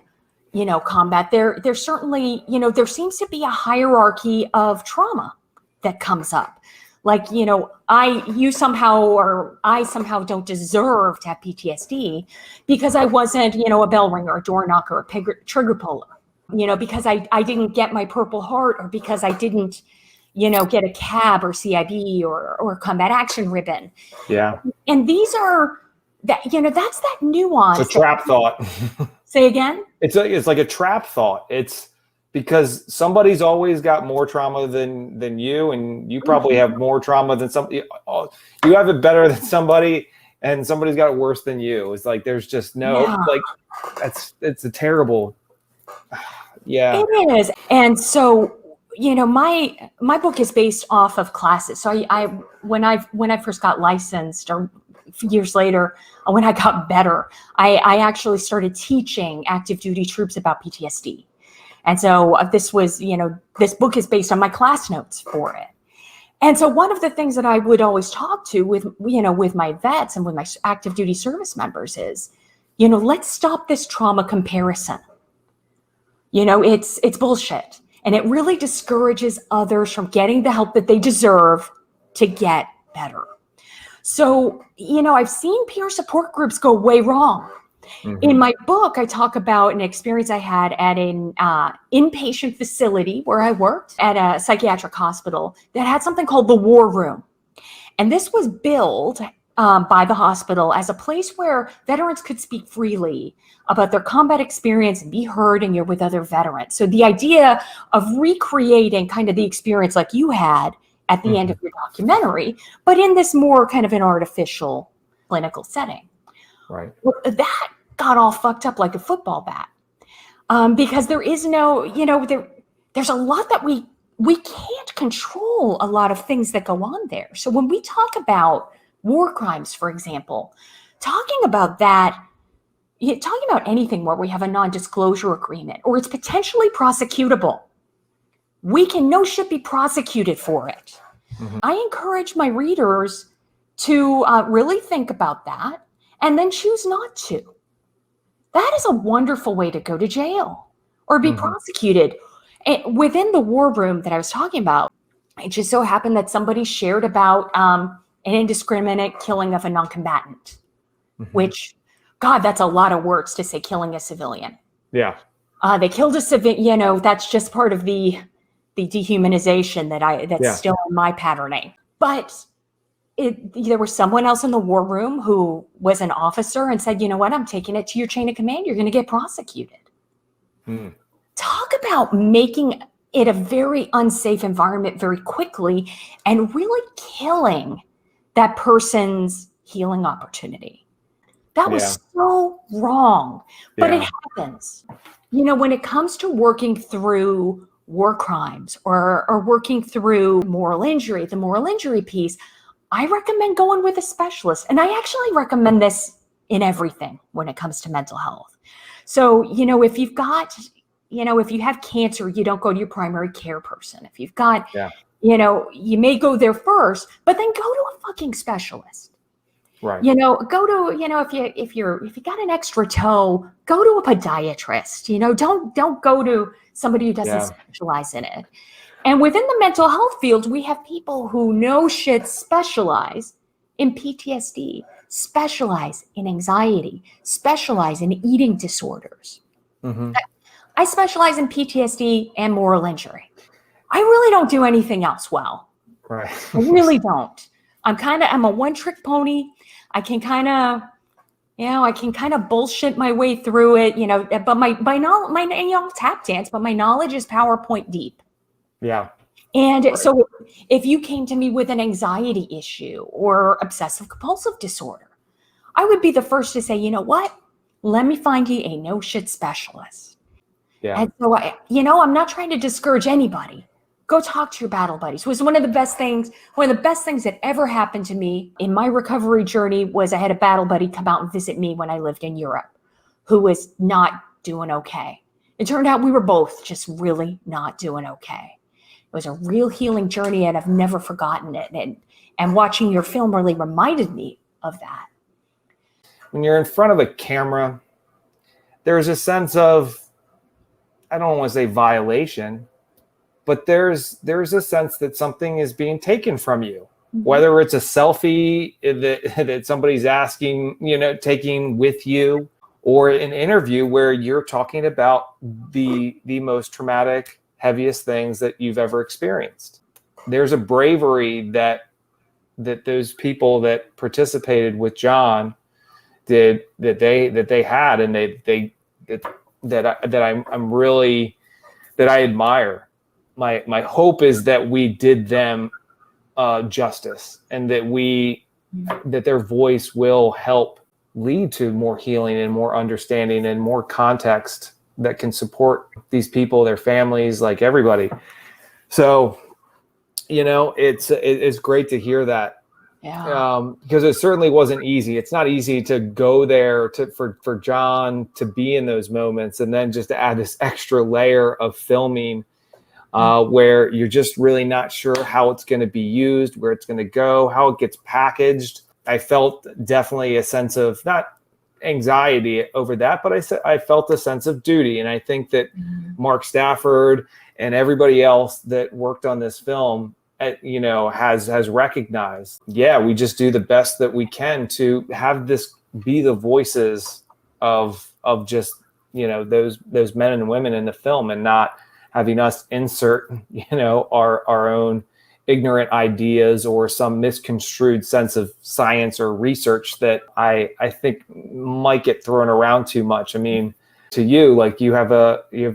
you know, combat, there's certainly, you know, there seems to be a hierarchy of trauma that comes up. Like, you know, I somehow don't deserve to have PTSD because I wasn't, you know, a bell ringer, a door knocker, a trigger puller, you know, because I didn't get my Purple Heart, or because I didn't, you know, get a CAB or CIB or combat action ribbon. Yeah. And these are that, you know, that's that nuance. It's a trap thought. Say again? It's like a trap thought. It's because somebody's always got more trauma than you, and you probably have more trauma than somebody. You have it better than somebody, and somebody's got it worse than you. It's like there's just no like it's a terrible. Yeah, it is. And so, you know, my book is based off of classes. So when I first got licensed, or years later, when I got better, I actually started teaching active duty troops about PTSD. And so this was, you know, this book is based on my class notes for it. And so one of the things that I would always talk to with my vets and with my active duty service members is, you know, let's stop this trauma comparison. You know, it's bullshit. And it really discourages others from getting the help that they deserve to get better. So, you know, I've seen peer support groups go way wrong. In my book, I talk about an experience I had at an inpatient facility where I worked at a psychiatric hospital that had something called the War Room. And this was billed by the hospital as a place where veterans could speak freely about their combat experience and be heard, and you're with other veterans. So the idea of recreating kind of the experience like you had at the end of your documentary, but in this more kind of an artificial clinical setting. Right. Well, that got all fucked up like a football bat, because there is no, you know, there's a lot that we can't control, a lot of things that go on there. So when we talk about war crimes, for example, talking about anything where we have a non-disclosure agreement or it's potentially prosecutable, we can no shit be prosecuted for it. I encourage my readers to really think about that and then choose not to. That is a wonderful way to go to jail or be prosecuted. And within the war room that I was talking about, it just so happened that somebody shared about an indiscriminate killing of a non-combatant, which, God, that's a lot of words to say, killing a civilian. Yeah. They killed a civilian, you know, that's just part of the dehumanization that's still in my patterning. But there was someone else in the war room who was an officer and said, you know what, I'm taking it to your chain of command. You're going to get prosecuted. Talk about making it a very unsafe environment very quickly and really killing that person's healing opportunity. That was so wrong. But it happens. You know, when it comes to working through war crimes or working through moral injury, the moral injury piece, I recommend going with a specialist. And I actually recommend this in everything when it comes to mental health. So, you know, if you've got, you know, if you have cancer, you don't go to your primary care person. If you've got, you know, you may go there first, but then go to a fucking specialist. Right. You know, go to, you know, if you got an extra toe, go to a podiatrist. You know, don't go to somebody who doesn't specialize in it. And within the mental health field, we have people who know shit, specialize in PTSD, specialize in anxiety, specialize in eating disorders. I specialize in PTSD and moral injury. I really don't do anything else well. Right. I really don't. I'm a one-trick pony. I can kind of bullshit my way through it, you know, but my knowledge, you know, tap dance, but my knowledge is PowerPoint deep. Yeah. And so if you came to me with an anxiety issue or obsessive compulsive disorder, I would be the first to say, you know what? Let me find you a no shit specialist. Yeah. And so I'm not trying to discourage anybody. Go talk to your battle buddies. It was one of the best things that ever happened to me in my recovery journey was I had a battle buddy come out and visit me when I lived in Europe who was not doing okay. It turned out we were both just really not doing okay. It was a real healing journey and I've never forgotten it. And watching your film really reminded me of that. When you're in front of a camera, there's a sense of, I don't want to say violation, but there's a sense that something is being taken from you, whether it's a selfie that somebody's asking, you know, taking with you, or an interview where you're talking about the most traumatic, heaviest things that you've ever experienced. There's a bravery that those people that participated with John did that they had, and that I admire. My hope is that we did them justice, and that their voice will help lead to more healing and more understanding and more context that can support these people, their families, like everybody. So, you know, it's great to hear that. Because it certainly wasn't easy. It's not easy to go there for John to be in those moments, and then just to add this extra layer of filming where you're just really not sure how it's going to be used, where it's going to go, how it gets packaged. I felt definitely a sense of not anxiety over that, but I felt a sense of duty. And I think that Mark Stafford and everybody else that worked on this film, you know, has recognized, we just do the best that we can to have this be the voices of just, you know, those men and women in the film, and not having us insert, you know, our own ignorant ideas or some misconstrued sense of science or research that I think might get thrown around too much. I mean, to you, like you have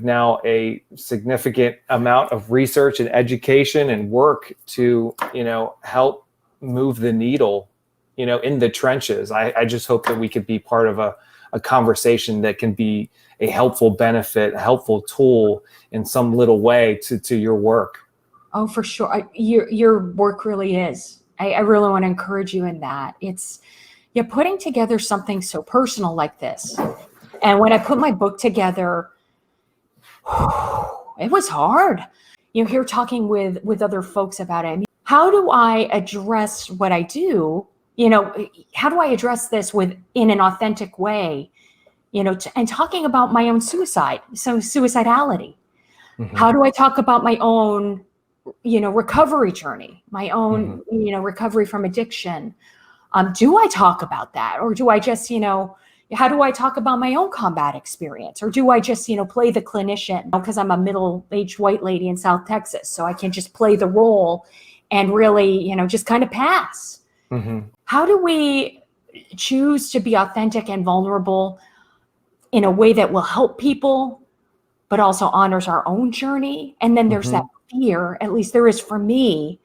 now a significant amount of research and education and work to, you know, help move the needle, you know, in the trenches. I just hope that we could be part of a conversation that can be a helpful benefit, a helpful tool in some little way to your work. Oh, for sure. Your work really is. I really want to encourage you in that. You're putting together something so personal like this. And when I put my book together, it was hard. You know, here talking with other folks about it. I mean, how do I address what I do? You know, how do I address this in an authentic way? You know, and talking about my own suicidality. How do I talk about my own, you know, recovery journey, my own, you know, recovery from addiction? Do I talk about that, or do I just, you know, how do I talk about my own combat experience? Or do I just, you know, play the clinician? Because I'm a middle-aged white lady in South Texas, so I can just play the role and really, you know, just kind of pass. How do we choose to be authentic and vulnerable in a way that will help people, but also honors our own journey? And then there's that fear, at least there is for me,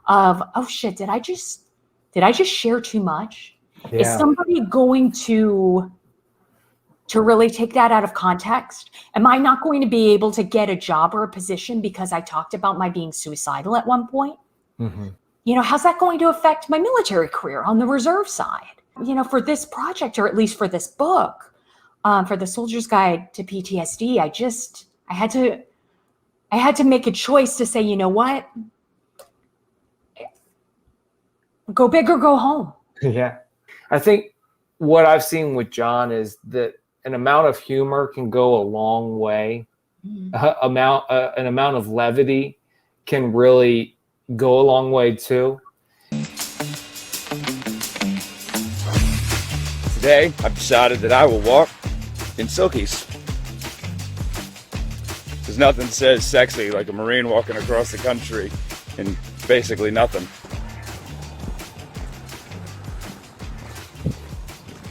of, oh shit, did I just share too much? Is Yeah. somebody going to really take that out of context? Am I not going to be able to get a job or a position because I talked about my being suicidal at one point? Mm-hmm. You know, how's that going to affect my military career on the reserve side? You know, for this project, or at least for this book, for the Soldier's Guide to PTSD, I had to make a choice to say, you know what? Go big or go home. Yeah. I think what I've seen with John is that an amount of humor can go a long way. An amount of levity can really go a long way too. Today, I've decided that I will walk in silkies. There's nothing says sexy like a Marine walking across the country in basically nothing.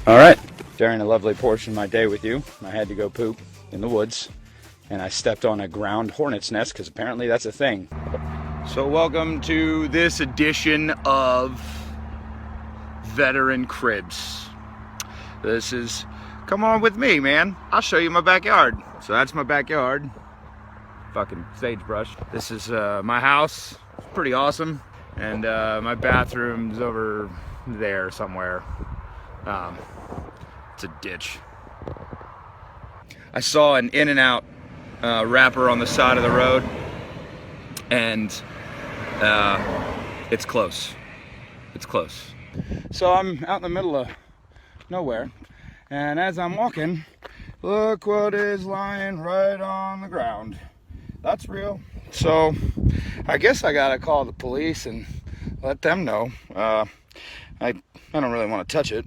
All right, during a lovely portion of my day with you, I had to go poop in the woods, and I stepped on a ground hornet's nest because apparently that's a thing. So welcome to this edition of Veteran Cribs. This is, come on with me, man. I'll show you my backyard. So that's my backyard. Fucking sagebrush. This is my house. It's pretty awesome. And my bathroom's over there somewhere. It's a ditch. I saw an In-N-Out wrapper on the side of the road, and it's close. It's close. So I'm out in the middle of nowhere, and as I'm walking, look what is lying right on the ground. That's real. So I guess I gotta call the police and let them know. I don't really want to touch it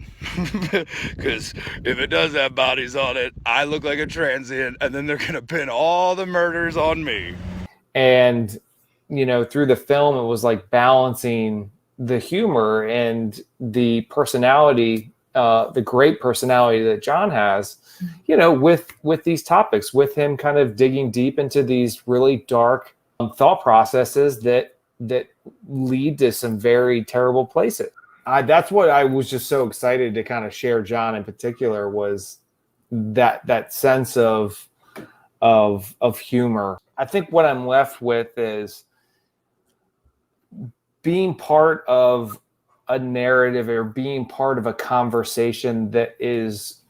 because if it does have bodies on it, I look like a transient, and then they're gonna pin all the murders on me. And you know, through the film, it was like balancing the humor and the personality, the great personality that John has, you know, with these topics, with him kind of digging deep into these really dark thought processes that lead to some very terrible places. That's what I was just so excited to kind of share, John, in particular, was that sense of humor. I think what I'm left with is being part of a narrative or being part of a conversation that is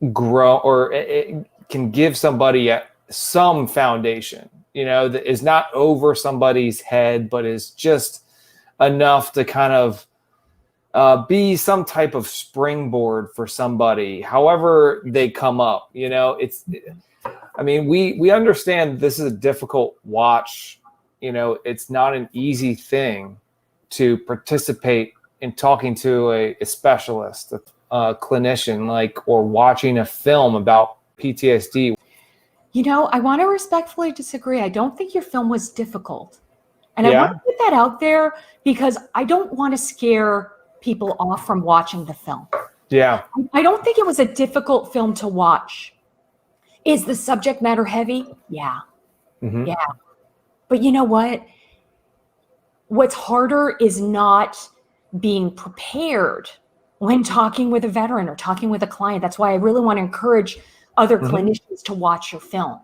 or it can give somebody some foundation, you know, that is not over somebody's head, but is just enough to kind of be some type of springboard for somebody, however they come up. You know, I mean, we understand this is a difficult watch. You know, it's not an easy thing to participate in talking to a specialist, a clinician, or watching a film about PTSD. You know, I want to respectfully disagree. I don't think your film was difficult. And Yeah. I want to put that out there because I don't want to scare people off from watching the film. Yeah. I don't think it was a difficult film to watch. Is the subject matter heavy? Yeah. Mm-hmm. Yeah. But you know what? What's harder is not being prepared when talking with a veteran or talking with a client. That's why I really want to encourage other clinicians to watch your film.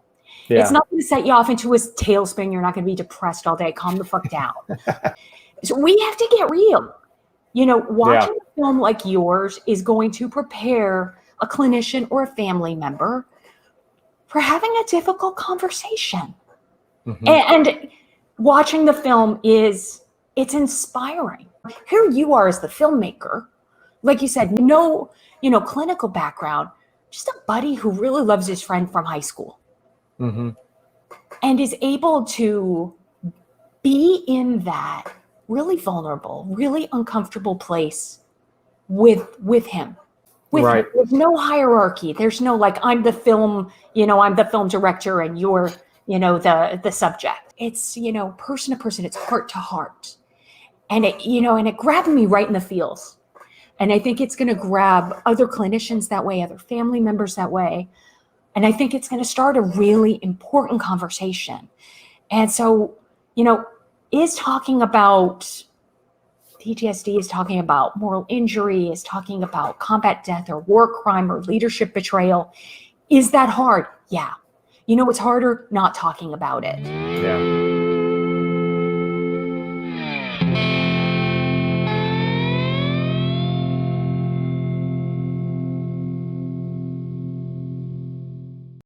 Yeah. It's not going to set you off into a tailspin. You're not going to be depressed all day. Calm the fuck down. So we have to get real. You know, watching a film like yours is going to prepare a clinician or a family member for having a difficult conversation. Mm-hmm. And watching the film it's inspiring. Here you are as the filmmaker, like you said, no, clinical background, just a buddy who really loves his friend from high school. Mm-hmm. And is able to be in that really vulnerable, really uncomfortable place with him. Right. There's no hierarchy. There's no I'm the film, I'm the film director and you're, the subject. It's, person to person, it's heart to heart. And it grabbed me right in the feels. And I think it's going to grab other clinicians that way, other family members that way. And I think it's going to start a really important conversation. And so, is talking about PTSD is talking about moral injury, is talking about combat death or war crime or leadership betrayal. Is that hard? Yeah. You know what's harder? Not talking about it. Yeah.